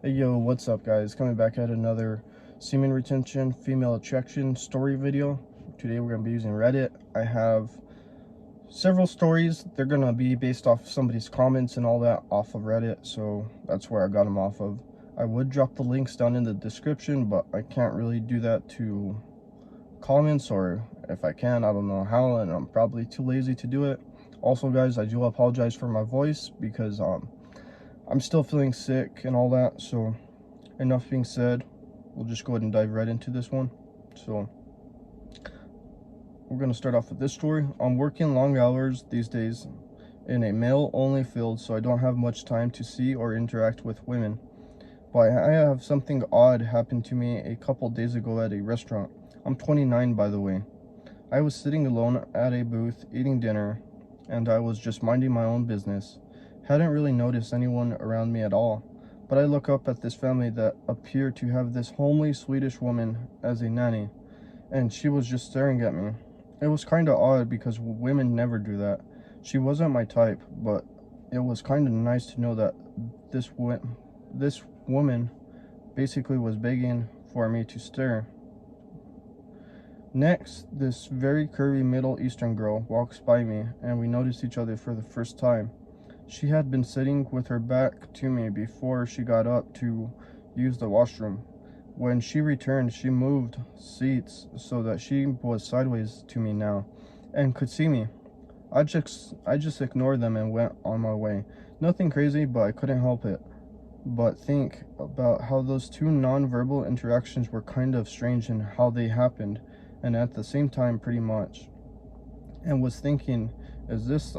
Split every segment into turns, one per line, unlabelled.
Hey yo, what's up guys? Coming back at another semen retention, female attraction story video. Today we're going to be using Reddit. I have several stories. They're going to be based off somebody's comments and all that off of Reddit, so that's where I got them off of. I would drop the links down in the description, but I can't really do that to comments, or if I can, I don't know how, and I'm probably too lazy to do it. Also guys, I do apologize for my voice because I'm still feeling sick and all that, so enough being said, we'll just go ahead and dive right into this one. So we're going to start off with this story. I'm working long hours these days in a male-only field, so I don't have much time to see or interact with women. But I have something odd happen to me a couple days ago at a restaurant. I'm 29, by the way. I was sitting alone at a booth eating dinner, and I was just minding my own business. Hadn't really noticed anyone around me at all, but I look up at this family that appeared to have this homely Swedish woman as a nanny, and she was just staring at me. It was kind of odd because women never do that. She wasn't my type, but it was kind of nice to know that this woman basically was begging for me to stare. Next, this very curvy Middle Eastern girl walks by me, and we noticed each other for the first time. She had been sitting with her back to me before she got up to use the washroom. When she returned, she moved seats so that she was sideways to me now and could see me. I just ignored them and went on my way. Nothing crazy, but I couldn't help it but think about how those two non-verbal interactions were kind of strange and how they happened, and at the same time pretty much. And was thinking, is this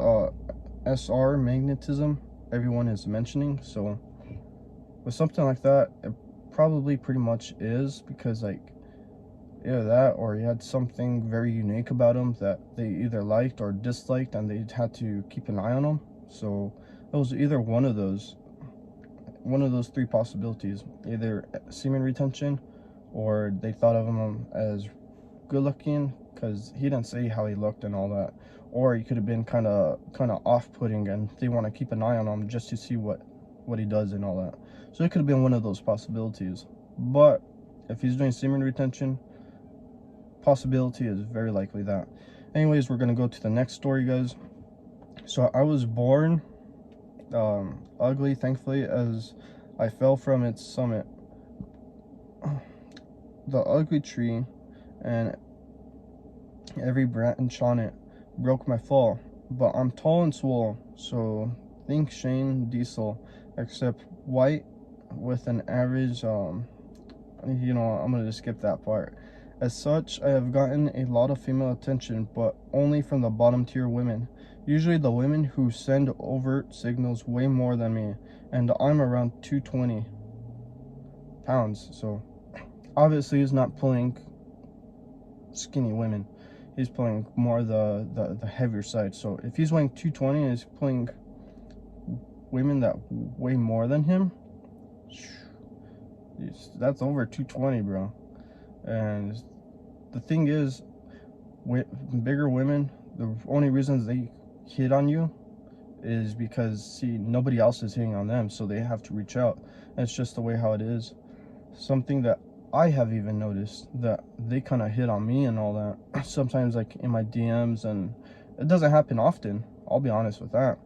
SR magnetism everyone is mentioning? So with something like that, it probably pretty much is, because like either that or he had something very unique about him that they either liked or disliked, and they had to keep an eye on him. So it was either one of those three possibilities: either semen retention, or they thought of him as good looking because he didn't say how he looked and all that, or he could have been kind of off-putting and they want to keep an eye on him just to see what he does and all that. So it could have been one of those possibilities. But if he's doing semen retention, possibility is very likely that. Anyways, we're gonna go to the next story, guys. So I was born ugly, thankfully, as I fell from its summit. The ugly tree and every branch on it broke my fall, but I'm tall and swole, so think Shane Diesel, except white with an average, I'm gonna just skip that part. As such, I have gotten a lot of female attention, but only from the bottom tier women, usually the women who send overt signals way more than me, and I'm around 220 pounds, so obviously he's not pulling skinny women. He's pulling more the heavier side. So if he's weighing 220 and he's pulling women that weigh more than him, that's over 220, bro. And the thing is, with bigger women, the only reasons they hit on you is because, see, nobody else is hitting on them, so they have to reach out. That's just the way how it is. Something that I have even noticed, that they kind of hit on me and all that sometimes, like in my DMs, and it doesn't happen often, I'll be honest with that,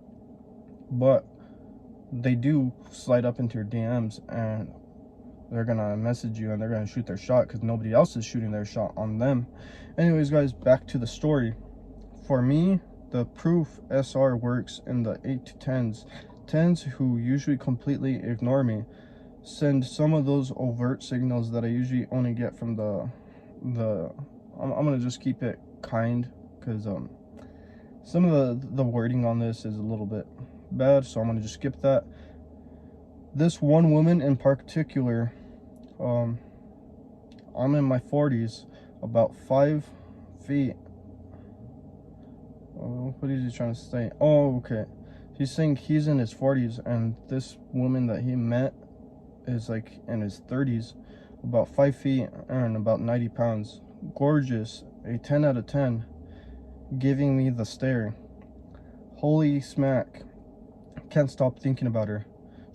but they do slide up into your DMs and they're gonna message you and they're gonna shoot their shot because nobody else is shooting their shot on them. Anyways, guys, back to the story. For me, the proof SR works in the 8 to 10s who usually completely ignore me, send some of those overt signals that I usually only get from the I'm gonna just keep it kind, because some of the wording on this is a little bit bad, so I'm gonna just skip that. This one woman in particular, I'm in my 40s, about 5 feet. What is he trying to say? Oh, okay, he's saying he's in his 40s and this woman that he met is like in his 30s, about 5 feet and about 90 pounds. Gorgeous, a 10 out of 10, giving me the stare. Holy smack, can't stop thinking about her.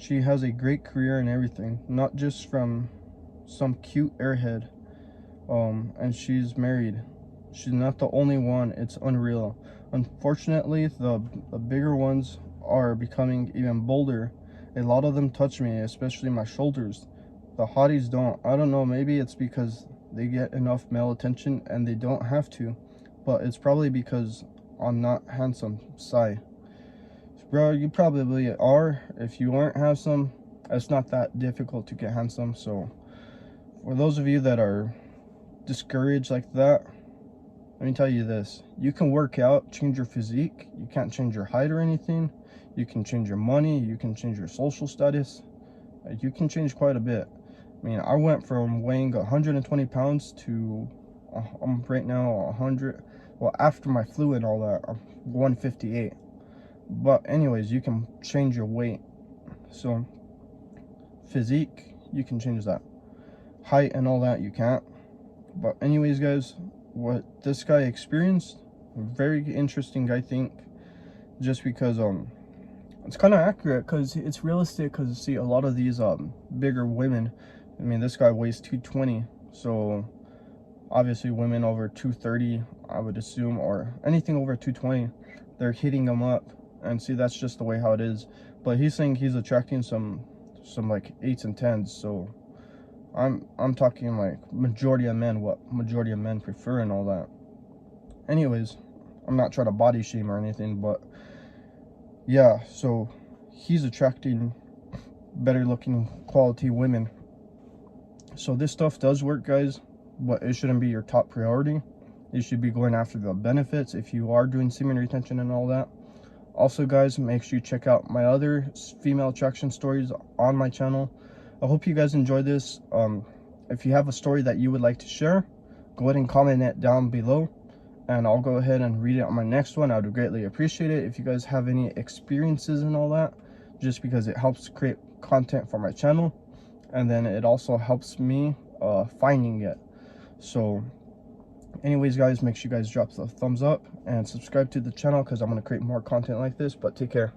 She has a great career and everything, not just from some cute airhead. And she's married. She's not the only one. It's unreal. Unfortunately, the bigger ones are becoming even bolder. A lot of them touch me, especially my shoulders. The hotties don't. I don't know, maybe it's because they get enough male attention and they don't have to. But it's probably because I'm not handsome. Sigh. Bro, you probably are. If you aren't handsome, it's not that difficult to get handsome. So for those of you that are discouraged like that, let me tell you this: you can work out, change your physique. You can't change your height or anything. You can change your money, you can change your social status, you can change quite a bit. I mean, I went from weighing 120 pounds to I'm right now 100. Well, after my flu and all that, I'm 158. But anyways, you can change your weight. So physique, you can change that. Height and all that, you can't. But anyways, guys, what this guy experienced, very interesting, I think, just because it's kind of accurate, because it's realistic. Because see, a lot of these bigger women, I mean, this guy weighs 220, so obviously women over 230, I would assume, or anything over 220, they're hitting him up. And see, that's just the way how it is. But he's saying he's attracting some like 8s and 10s, so I'm talking like majority of men, what majority of men prefer and all that. Anyways, I'm not trying to body shame or anything, but yeah, so he's attracting better looking quality women. So this stuff does work, guys, but it shouldn't be your top priority. You should be going after the benefits if you are doing semen retention and all that. Also, guys, make sure you check out my other female attraction stories on my channel. I hope you guys enjoyed this. If you have a story that you would like to share, go ahead and comment it down below, and I'll go ahead and read it on my next one. I would greatly appreciate it if you guys have any experiences and all that, just because it helps create content for my channel, and then it also helps me finding it. So anyways, guys, make sure you guys drop the thumbs up and subscribe to the channel, because I'm going to create more content like this. But take care.